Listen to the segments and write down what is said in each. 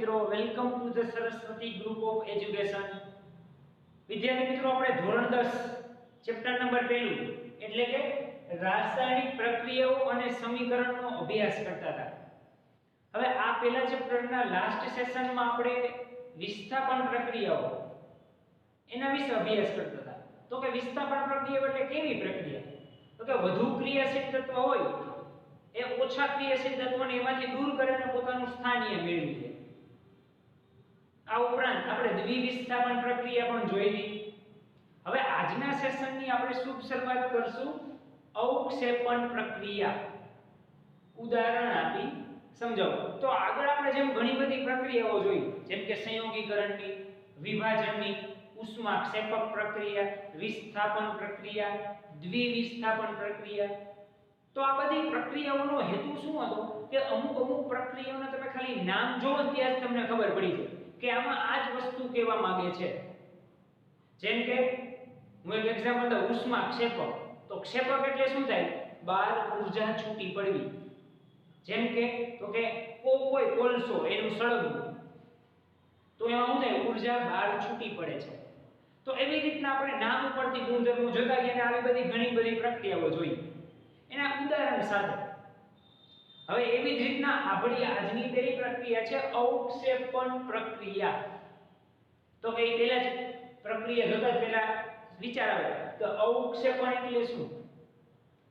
મિત્રો, welcome to the Saraswati group of education. વિદ્યાર્થી મિત્રો, આપણે ધોરણ 10 ચેપ્ટર નંબર 1 એટલે કે રાસાયણિક પ્રક્રિયાઓ અને સમીકરણનો અભ્યાસ કરતા હતા. હવે આ પહેલા ચેપ્ટરના લાસ્ટ સેશનમાં આપણે વિસ્થાપન પ્રક્રિયાઓ એના વિશે અભ્યાસ કરતા હતા. તો કે વિસ્થાપન પ્રક્રિયા એટલે કેવી પ્રક્રિયા? તો કે વધુ ક્રિયાશીલ તત્વ હોય એ ઓછા ક્રિયાશીલ તત્વોને એમાંથી દૂર કરીને પોતાનું સ્થાન મેળવી લે. આ ઉપરાંત આપણે દ્વિવિસ્થાપન પ્રક્રિયા પણ જોઈ લીધી. હવે આજના સેશનની આપણે શુભ શરૂઆત કરશું અવક્ષેપણ પ્રક્રિયા. ઉદાહરણ આપી સમજાવો. તો આગળ આપણે જેમ ઘણી બધી પ્રક્રિયાઓ જોઈ, જેમ કે સંયોગીકરણની, વિભાજનની, ઉષ્માક્ષેપક પ્રક્રિયા, વિસ્થાપન પ્રક્રિયા, દ્વિવિસ્થાપન પ્રક્રિયા. તો આ બધી પ્રક્રિયાઓનો હેતુ શું હતો કે અમુક પ્રક્રિયાઓને તમે ખાલી નામ જોવો ત્યાં જ તમને ખબર પડી જાય કે આમાં આ જ વસ્તુ કહેવા માંગે છે. જેમ કે હું એક એક્ઝામ્પલ દઉં, ઉષ્માક્ષેપક. તો ક્ષેપક એટલે શું થાય? બહાર ઊર્જા છૂટી પડવી. જેમ કે તો કે કોઈ કોલસો એનું સળગવું, તો એમાં શું થાય? ઊર્જા બહાર છૂટી પડે છે. તો એવી રીતના આપણે નામ ઉપરથી ગુણધર્મો જોતા ગયા અને આવી બધી ઘણી બધી પ્રક્રિયાઓ જોઈ. એના ઉદાહરણ સાથે હવે એવી જ રીતના આપણી આજની પહેલી પ્રક્રિયા છે અવક્ષેપણ પ્રક્રિયા. તો કે પહેલા જ પ્રક્રિયા જોતા જ પહેલા વિચાર આવે કે અવક્ષેપણ એટલે શું?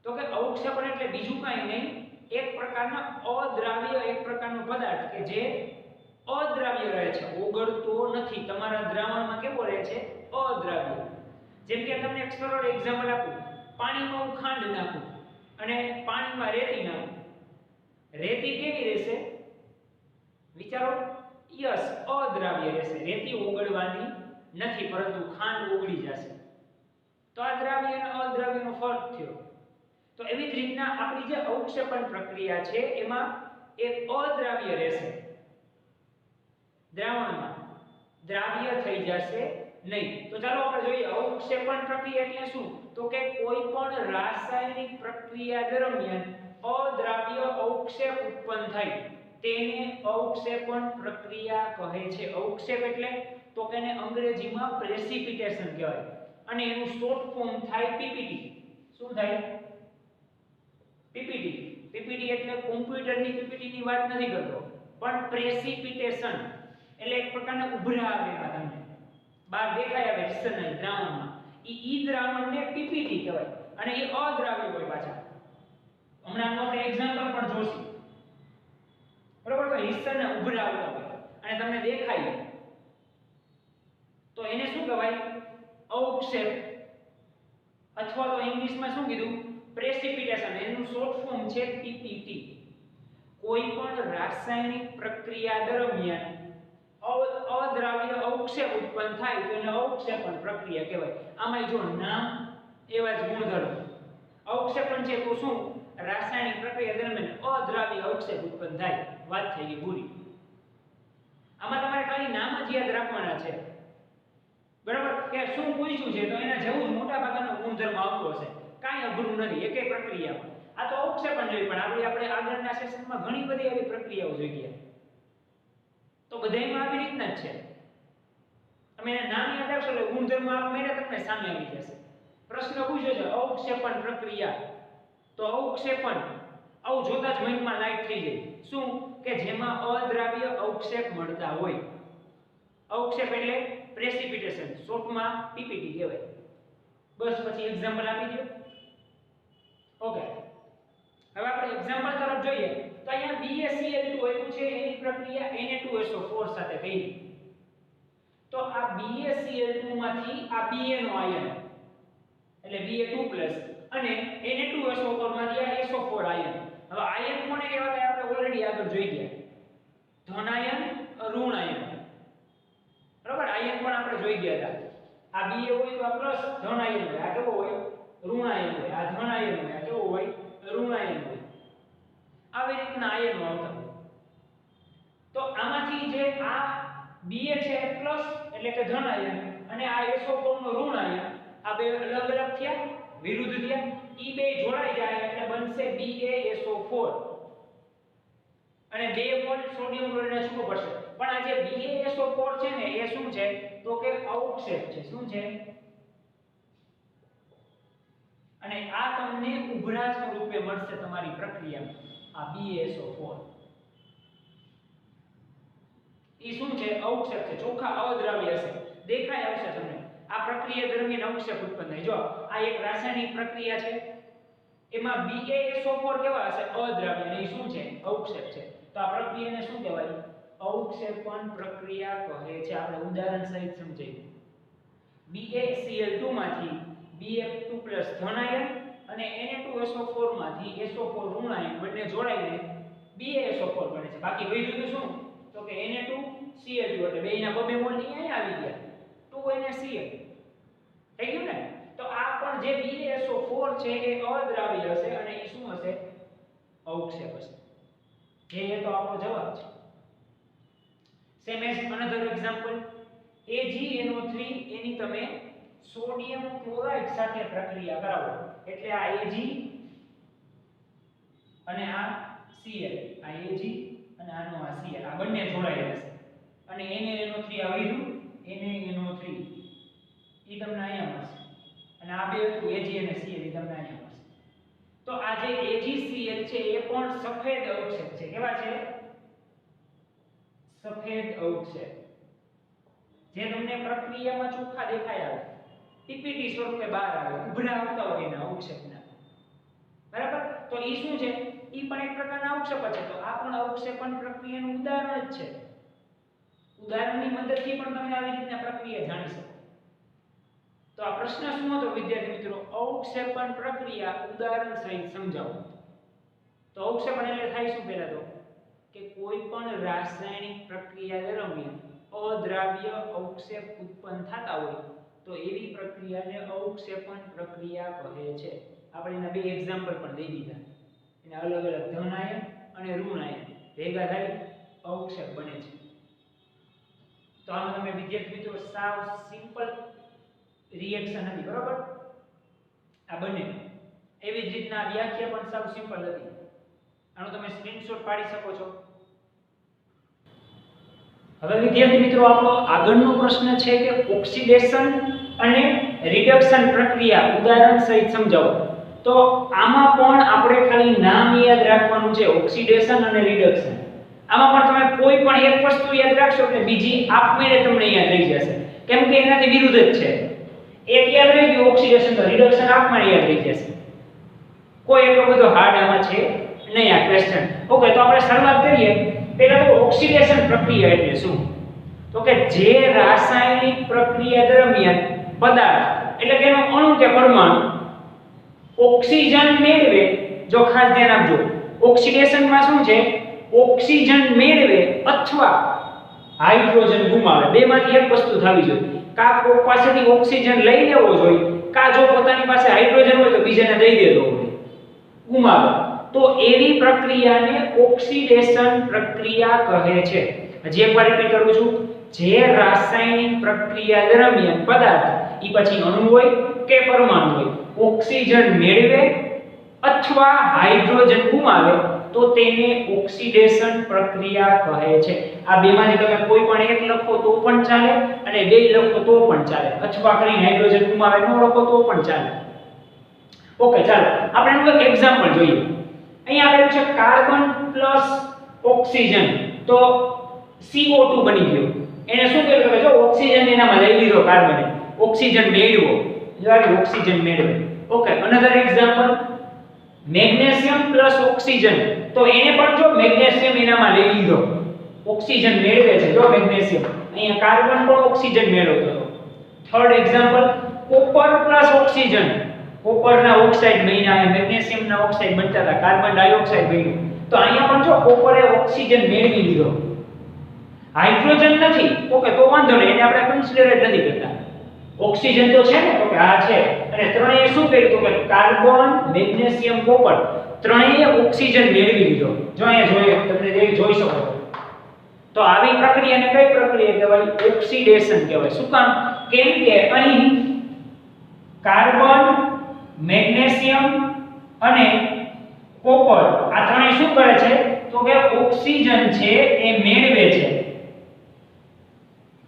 તો કે અવક્ષેપણ એટલે બીજું કાંઈ નહીં, એક પ્રકારનો અદ્રાવ્ય, એક પ્રકારનો પદાર્થ કે જે અદ્રાવ્ય રહે છે, ઓગળતો નથી. તમારા દ્રાવણમાં કેવો રહે છે? અદ્રાવ્ય. જેમ કે તમને એક સરળ એક્ઝામ્પલ આપું. પાણીમાં હું ખાંડ નાખું અને પાણીમાં રેતી નાખું, રેતી કેવી રહેશે? વિચારો. યસ, અદ્રાવ્ય રહેશે. રેતી ઓગળવાની નથી, પરંતુ ખાંડ ઓગળી જશે. તો આ દ્રાવ્ય અને અદ્રાવ્યનો ફરક થયો. તો એવી જ રીતના આપણી જે અવક્ષેપણ પ્રક્રિયા છે એમાં એક અદ્રાવ્ય રહેશે દ્રાવણમાં, દ્રાવ્ય થઈ જશે નહીં. તો ચાલો આપણે જોઈએ અવક્ષેપણ પ્રક્રિયા એટલે શું. તો કે કોઈ પણ રાસાયણિક પ્રક્રિયા દરમિયાન અદ્રાવ્ય અવક્ષેપ ઉત્પન્ન થાય તેને અવક્ષેપણ પ્રક્રિયા કહે છે. અવક્ષેપ એટલે તો કે એને અંગ્રેજીમાં પ્રેસિપિટેશન કહેવાય અને એનું શોર્ટ ફોર્મ થાય પીપીટી. શું થાય? પીપીટી. પીપીટી એટલે કોમ્પ્યુટરની પીપીટીની વાત નથી કરતો, પણ પ્રેસિપિટેશન એટલે એક પ્રકારના ઉભરા આવેલા તમને બહાર દેખાય આવે રિસરના દ્રાવણમાં, ઈ દ્રાવણને પીપીટી કહેવાય અને એ અદ્રાવ્ય હોય પાછા. હમણાં આપણે એક્ઝામ્પલ પણ જોશું. બરોબર? તો રિસરના ઉભરા આવતા હોય અને તમને દેખાય તો એને શું કહેવાય? અવક્ષેપ, અથવા તો ઇંગ્લિશમાં શું કીધું? પ્રેસિપિટેશન. એનું શોર્ટ ફોર્મ છે પીપીટી. કોઈ પણ રાસાયણિક પ્રક્રિયા દરમિયાન અદ્રાવ્ય અવક્ષેપ ઉત્પન્ન થાય તો એને અવક્ષેપણ પ્રક્રિયા કહેવાય. આમાં જો નામ એવા જ ગુણધર્મ. અવક્ષેપણ છે તો શું? રાસાયણિક પ્રક્રિયા દરમિયાન અદ્રાવ્ય અવક્ષેપ ઉત્પન્ન થાય. વાત થઈ ગઈ પૂરી. આમાં તમારે ખાલી નામ જ યાદ રાખવાના છે. બરાબર? કે શું પૂછ્યું છે તો એના જેવું જ મોટા ભાગનો ગુણધર્મ આવતો હશે. કાંઈ અઘરું નથી એકે પ્રક્રિયામાં. આ તો અવક્ષેપણ જોઈ, પણ આપણે આગળના સેશનમાં ઘણી બધી એવી પ્રક્રિયાઓ જોઈ ગયા. તો બધાયમાં આવી રીતના જ છે. તમે એના નામ યાદ રાખશો એટલે ગુણધર્મ આપમેળે તમને સામે આવી જશે. પ્રશ્ન પૂછ્યો છે અવક્ષેપણ પ્રક્રિયા, તો અવક્ષેપણ આવું જોતા જ મનમાં લાઈટ થઈ જાય. શું? કે જેમાં અદ્રાવ્ય અવક્ષેપ મળતા હોય. અવક્ષેપ એટલે પ્રેસિપિટેશન, શોર્ટમાં પીપીટી કહેવાય. બસ પછી એક્ઝામ્પલ આપી દો. ઓકે, હવે આપણે એક્ઝામ્પલ તરફ જોઈએ. તો અહીંયા BaCl2 આપ્યું છે, એની પ્રક્રિયા Na2SO4 સાથે થઈ. તો આ BaCl2 માંથી આ Ba નો આયન એટલે Ba2+ અને Na2SO4 માંથી આ SO4 આયન. હવે આયન કોને કહેવાય? આપણે ઓલરેડી આગળ જોઈ ગયા. ધન આયન, ઋણ આયન. બરાબર? આયન પણ આપણે જોઈ ગયા હતા. આ Ba હોય તો આ પ્લસ ધન આયન હોય, આ કેવો હોય? ઋણ આયન હોય. આ ધન આયન હોય, આ કેવો હોય? ઋણ આયન હોય. આવી રીતના આયનો આવતા હોય. તો આમાંથી જે આ Ba છે પ્લસ એટલે કે ધન આયન અને આ SO4 નો ઋણ આયન, આ બે અલગ અલગ થયા, વિરુદ્ધ થયા. ઈ બે જોડાઈ જાય એટલે બનશે BaSO4 અને 2 મોલ સોડિયમ ક્લોરાઇડ છૂટો પડશે પણ આ જે BaSO4 છે ને એ શું છે તો કે અવક્ષેપ છે શું છે અને આ તમને ઉભરા સ્વરૂપે મળશે તમારી પ્રક્રિયામાં આ BaSO4 ઈ શું છે અવક્ષેપ છે ચોખ્ખા અદ્રાવ્ય હશે દેખાય આવશે તમને આ પ્રક્રિયા દરમિયાન અવક્ષેપ ઉત્પન્ન થાય જો આ એક રાસાયણિક પ્રક્રિયા છે એમાં BaSO4 કેવા હશે અદ્રાવ્ય અને ઈ શું છે અવક્ષેપ છે તો આ પ્રક્રિયાને શું કહેવાય અવક્ષેપણ પ્રક્રિયા કહે છે આપણે ઉદાહરણ સહિત સમજાવીએ BaCl2 માંથી Bf2+ ધન આયન અને Na2SO4 માંથી SO4 ઋણ આયન બંને જોડાઈને BaSO4 બને છે બાકી વધ્યું તો શું તો કે Na2Cl2 એટલે બેયના બબે મોલ અહીં આવી ગયા 2NaCl થઈ ગયું ને તો આ પણ જે BaSO4 છે એ અદ્રાવ્ય હશે અને એ શું હશે અવક્ષેપ હશે એ તો આપણો જવાબ છે same as another example AgNO3 એની તમે સોડિયમ ક્લોરાઇડ સાથે પ્રક્રિયા કરાવો એટલે આ Ag અને આ Cl આ Ag અને આનો આ Cl આ બંને જોડાયેલા છે અને NaNO3 આ વધ્યું NaNO3 ઈ તમને અહીંયા મળશે અને આ બે હતું Ag અને Cl ઈ તમને અહીંયા મળશે તો આ જે AgCl છે એ પણ સફેદ અવક્ષેપ છે કેવા છે સફેદ અવક્ષેપ જે તમને પ્રક્રિયામાં ચોખ્ખા દેખાય આવે ટીપીટી સ્વરૂપે બહાર આવે ઉભરા આવતા હોય એના અવક્ષેપના બરાબર તો ઈ શું છે ઈ પણ એક પ્રકારના અવક્ષેપ છે તો આ પણ અવક્ષેપણ પ્રક્રિયાનું ઉદાહરણ જ છે ઉદાહરણની મદદથી પણ તમે આવી રીતના પ્રક્રિયા જાણી શકો તો આ પ્રશ્ન શું હતો વિદ્યાર્થી મિત્રો અવક્ષેપણ પ્રક્રિયા ઉદાહરણ સહિત સમજાવો તો અવક્ષેપણ એટલે થાય શું પહેલા તો કે કોઈ પણ રાસાયણિક પ્રક્રિયા દરમિયાન અદ્રાવ્ય અવક્ષેપ ઉત્પન્ન થતા હોય તો એવી પ્રક્રિયાને અવક્ષેપણ પ્રક્રિયા કહે છે આપણે એના બે એક્ઝામ્પલ પણ દઈ દીધા એના અલગ અલગ ધન આયન અને ઋણ આયન ભેગા થઈ અવક્ષેપ બને છે તો આમાં તમે વિદ્યાર્થી મિત્રો સાવ સિમ્પલ રિએક્શન હતી બરોબર આ બંને એવી જ રીતના વ્યાખ્યા પણ સાવ સિમ્પલ હતી આનો તમે સ્ક્રીનશોટ પાડી શકો છો હવે વિદ્યાર્થી મિત્રો આપણો આગળનો પ્રશ્ન છે કે ઓક્સિડેશન અને રિડક્શન પ્રક્રિયા ઉદાહરણ સહિત સમજાવો તો આમાં પણ આપણે ખાલી નામ યાદ રાખવાનું છે ઓક્સિડેશન અને રિડક્શન આમાં પણ તમે કોઈ પણ એક વસ્તુ યાદ રાખશો કે બીજી આપમેળે તમને યાદ રહી જશે કેમ કે એનાથી વિરુદ્ધ જ છે એક યાદ રહી ગયું ઓક્સિડેશન તો રિડક્શન આપમેળે યાદ રહી જશે કોઈ એટલો બધો હાર્ડ આમાં છે નહીં આ ક્વેશ્ચન ઓકે તો આપણે શરૂઆત કરીએ પહેલા તો ઓક્સિડેશન પ્રક્રિયા એટલે શું તો કે જે રાસાયણિક પ્રક્રિયા દરમિયાન પદાર્થ એટલે કે એનો અણુ કે પરમાણુ ઓક્સિજન મેળવે જો ખાસ ધ્યાન આપજો ઓક્સિડેશનમાં શું છે ઓક્સિજન મેળવે અથવા હાઇડ્રોજન ગુમાવે બેમાંથી એક વસ્તુ થવી જોઈએ કા કોઈ પાસેથી ઓક્સિજન લઈ લેવો જોઈએ કા જો પોતાની પાસે હાઇડ્રોજન હોય તો બીજાને દઈ દેતો હોય ગુમાવે તો એવી પ્રક્રિયાને ઓક્સિડેશન પ્રક્રિયા કહે છે હજી એકવાર રિપીટ કરું છું જે રાસાયણિક પ્રક્રિયા દરમિયાન પદાર્થ ઈ પછી અણુ હોય કે પરમાણુ હોય ઓક્સિજન મેળવે અથવા હાઇડ્રોજન ગુમાવે તો તેને ઓક્સિડેશન પ્રક્રિયા કહે છે આ બેમાંથી તમે કોઈ પણ એક લખો તો પણ ચાલે અને બે લખો તો પણ ચાલે અથવા કરીને હાઇડ્રોજન ગુમાવે ન લખો તો પણ ચાલે ઓકે ચાલો આપણે એનું એક એક્ઝામ્પલ જોઈએ અહીંયા આપેલું છે કાર્બન પ્લસ ઓક્સિજન તો CO2 બની ગયો એને શું કહેવાય કે જો ઓક્સિજન એનામાં લઈ લીધો કાર્બને ઓક્સિજન મેળવો જો આ ઓક્સિજન મેળવે okay another example magnesium plus oxygen તો એને પણ જો મેગ્નેશિયમ એનામાં લઈ લીધો ઓક્સિજન મેળવે છે જો મેગ્નેશિયમ અહીંયા કાર્બન પણ ઓક્સિજન મેળવતો હતો third example copper plus oxygen કોપરના ઓક્સાઇડ બન્યા અને મેગ્નેશિયમના ઓક્સાઇડ બનતા હતા કાર્બન ડાયોક્સાઇડ બન્યું તો અહીંયા પણ જો કોપરે ઓક્સિજન મેળવી લીધો હાઇડ્રોજન નથી ઓકે તો વાંધો નહીં એને આપણે કન્સિડર જ નથી કરતા ઓક્સિજન તો છે ને તો કે આ છે અને ત્રણેય શું કર્યું તો કે કાર્બન મેગ્નેશિયમ કોપર ત્રણેય ઓક્સિજન મેળવી લીધો જો અહીંયા તમને જોઈ શકો તો આવી પ્રક્રિયાને કઈ પ્રક્રિયા કહેવાય ઓક્સિડેશન કહેવાય શું કામ કેમ કે અહીં કાર્બન મેગ્નેશિયમ અને કોપર આ ત્રણેય શું કરે છે તો તો કે ઓક્સિજન છે એ મેળવે છે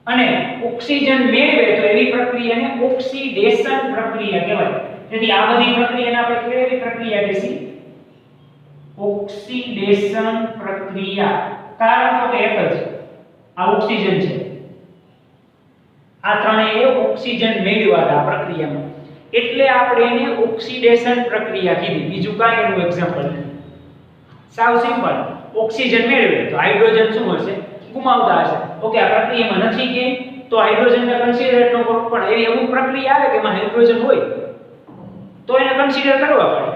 અને ઓક્સિજન મેળવે તો એવી પ્રક્રિયાને ઓક્સિડેશન પ્રક્રિયા કહેવાય. તેથી આ બધી પ્રક્રિયાને આપણે કેવી પ્રક્રિયા કહીશું? ઓક્સિડેશન પ્રક્રિયા. કારણ તો એક જ આ ઓક્સિજન છે, આ ત્રણેય ઓક્સિજન મેળવ્યા હતા આ પ્રક્રિયામાં, એટલે આપણે એને ઓક્સિડેશન પ્રક્રિયા કીધી. બીજું કાંઈ એનું એક્ઝામ્પલ નથી, સાવ સિમ્પલ. ઓક્સિજન મેળવે તો હાઇડ્રોજન શું હશે? ગુમાવતા હશે. ઓકે, આ પ્રક્રિયામાં નથી કે તો હાઇડ્રોજનને કન્સિડર ન કરો, પણ એવી અમુક પ્રક્રિયા આવે કે એમાં હાઇડ્રોજન હોય તો એને કન્સિડર કરવા પડે.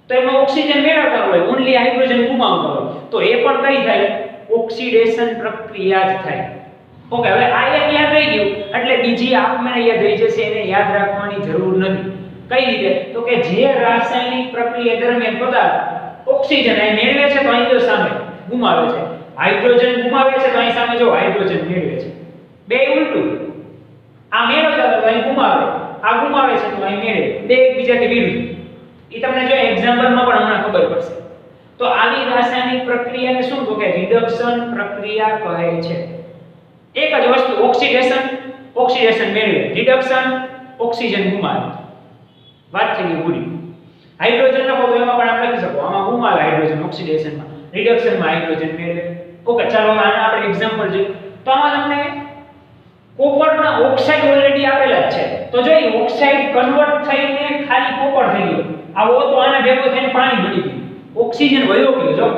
તો એમાં ઓક્સિજન મેળવતા હોય, ઓન્લી હાઇડ્રોજન ગુમાવતા હોય, તો એ પણ કઈ થાય? ઓક્સિડેશન પ્રક્રિયા જ થાય. ઓકે, હવે આ એક યાદ રહી ગયું એટલે બીજી આપમેળે યાદ રહી જશે, એને યાદ રાખવાની જરૂર નથી. કઈ રીતે? તો કે જે રાસાયણિક પ્રક્રિયા દરમિયાન પદાર્થ ઓક્સિજન અહીં મેળવે છે તો અહીં જો સામે ગુમાવે છે, હાઇડ્રોજન ગુમાવે છે તો અહીં સામે જો હાઇડ્રોજન મેળવે છે. બે ઉલટું, આ મેળવતા તો અહીં ગુમાવે, આ ગુમાવે છે તો અહીં મેળવે, બે એકબીજાથી વિરુદ્ધ. એ તમને જો એક્ઝામ્પલમાં પણ હમણાં ખબર પડશે. તો આવી રાસાયણિક પ્રક્રિયાને શું તો કે રિડક્શન પ્રક્રિયા કહે છે. એક જ વસ્તુ, ઓક્સિડેશન મેળવે, રિડક્શન ઓક્સિજન ગુમાવે. વાત થઈ ગઈ પૂરી. હાઇડ્રોજન લખો તો એમાં પણ આપણે લખી શકો, આમાં ગુમાવે હાઇડ્રોજન ઓક્સિડેશનમાં, રિડક્શનમાં હાઇડ્રોજન મેળવે. ઓકે, ચાલો હવે આના આપણે એક્ઝામ્પલ જોઈએ. તો આમાં તમને કોપરના ઓક્સાઇડ ઓલરેડી આપેલા જ છે. તો જો એ ઓક્સાઇડ કન્વર્ટ થઈને ખાલી કોપર થઈ ગયો, આવો તો આના ભેગો થઈને પાણી બની ગયું, ઓક્સિજન વયો ગયો. જો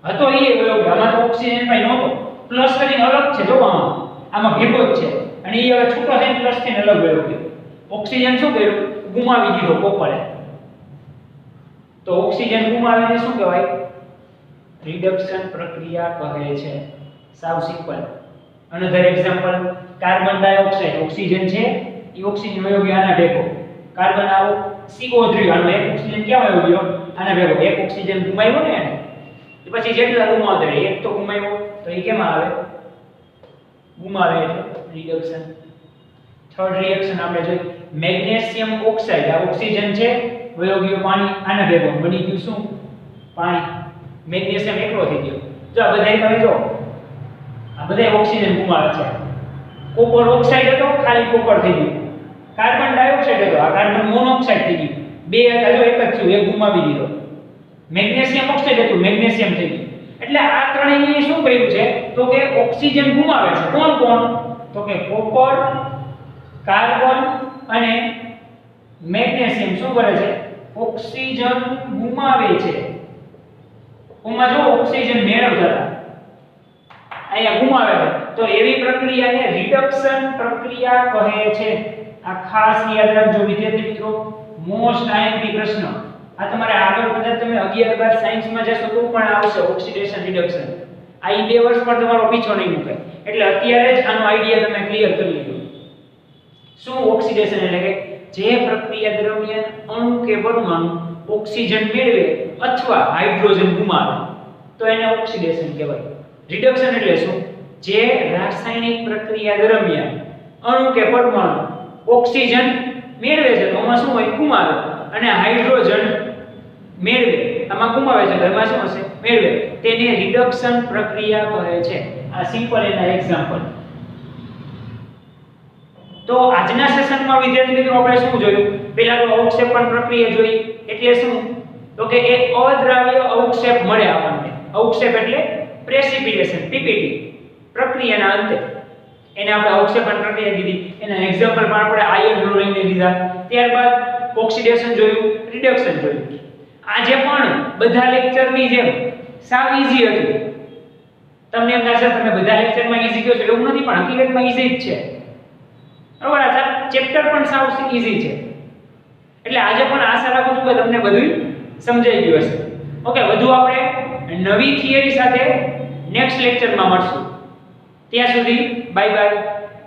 હતો એ વયો ગયો, આમાં તો ઓક્સિજન ભાઈ નહોતો, પ્લસ કરીને અલગ છે. જો આમાં ભેગો જ છે અને એ હવે છૂટો થઈને પ્લસ થઈને અલગ વયો ગયો. ઓક્સિજન શું કર્યું? ગુમાવી દીધો કોપરે. તો ઓક્સિજન ગુમાવીને શું કહેવાય? રિડક્શન પ્રક્રિયા કહે છે. સાવ simple. Another example, carbon dioxide, oxygen છે એ ઓક્સિજન વયો ગયો આના ભેગો, કાર્બન આવો CO3 આનો એક ઓક્સિજન ક્યાં વયો ગયો? આના ભેગો. એક ઓક્સિજન ગુમાવ્યો ને એને, પછી જેટલા ગુમાવતા રહે, એક તો ગુમાવ્યો તો એ કેમાં આવે? ગુમાવે એટલે રિડક્શન. થર્ડ રિએક્શન આપણે જોઈએ, મેગ્નેશિયમ ઓક્સાઇડ, આ ઓક્સિજન છે વયો ગયો પાણી આના ભેગો, બની ગયું શું? પાણી. મેગ્નેશિયમ એકલો થઈ ગયો. જો આ બધાય તમે જો, આ બધાય ઓક્સિજન ગુમાવે છે. કોપર ઓક્સાઇડ હતો, ખાલી કોપર થઈ ગયું. કાર્બન ડાયોક્સાઇડ હતો, આ કાર્બન મોનોક્સાઇડ થઈ ગયું. બે હતા જો એક જ થયું, એક ગુમાવી દીધો. મેગ્નેશિયમ ઓક્સાઇડ હતું, મેગ્નેશિયમ થઈ ગયું. એટલે આ ત્રણેય શું કર્યું છે? તો કે ઓક્સિજન ગુમાવે છે. કોણ કોણ? તો કે કોપર, કાર્બન અને મેગ્નેશિયમ શું કરે છે? ઓક્સિજન ગુમાવે છે. ઓમાં જો ઓક્સિજન મેળવતા હતા, અહીંયા ગુમાવે છે. તો એવી પ્રક્રિયાને રિડક્શન પ્રક્રિયા કહે છે. આ ખાસ યાદ રાખજો વિદ્યાર્થી મિત્રો, મોસ્ટ આઈએમપી પ્રશ્ન. આ તમારે આગળ કદાચ તમે 11 12 સાયન્સમાં જશો તો પણ આવશે ઓક્સિડેશન રિડક્શન. આ 2 વર્ષ પર તમારો પીછો નહીં મુકાય. એટલે અત્યારે જ આનો આઈડિયા તમે ક્લિયર કરી લો. શું ઓક્સિડેશન એટલે કે જે પ્રક્રિયા દરમિયાન અણુ કે પરમાણુ ઓક્સિજન મેળવે અથવા હાઇડ્રોજન ગુમાવે તો એને ઓક્સિડેશન કહેવાય. રિડક્શન એટલે શું? જે રાસાયણિક પ્રક્રિયા દરમિયાન અણુ કે પરમાણુ ઓક્સિજન મેળવે છે તો એમાં શું હોય? ગુમાવે, અને હાઇડ્રોજન મેળવે, આમાં ગુમાવે છે તો એમાં શું હશે? મેળવે. તેને રિડક્શન પ્રક્રિયા કહે છે. આ સિમ્પલ એના એક્ઝામ્પલ. તો આજના સેશનમાં વિદ્યાર્થી મિત્રો આપણે શું જોયું? પહેલા તો અવક્ષેપણ પ્રક્રિયા જોઈ. એટલે શું? તો કે એક અદ્રાવ્ય અવક્ષેપ મળે આપણને. અવક્ષેપ એટલે પ્રેસિપિટેશન, પીપીટી પ્રક્રિયાના અંતે એને આપણે અવક્ષેપણ પ્રક્રિયા કીધી. એના એક્ઝામ્પલ પણ આપણે આયન ક્લોરાઇડને લીધા. ત્યારબાદ ઓક્સિડેશન જોયું, રિડક્શન જોયું. આજે પણ બધા લેક્ચરની જેમ સાવ ઈઝી હતું. તમને એમ લાગે તમે બધા લેક્ચરમાં ઈઝી કહો છો, એવું નથી, પણ હકીકતમાં ઈઝી જ છે. બરાબર, આ ચેપ્ટર પણ સાવ ઈઝી છે. એટલે આજે પણ આશા રાખું છું કે તમને બધું સમજાઈ ગયું હશે. ઓકે, વધુ આપણે નવી થિયરી સાથે નેક્સ્ટ લેક્ચરમાં મળશું. ત્યાં સુધી બાય બાય.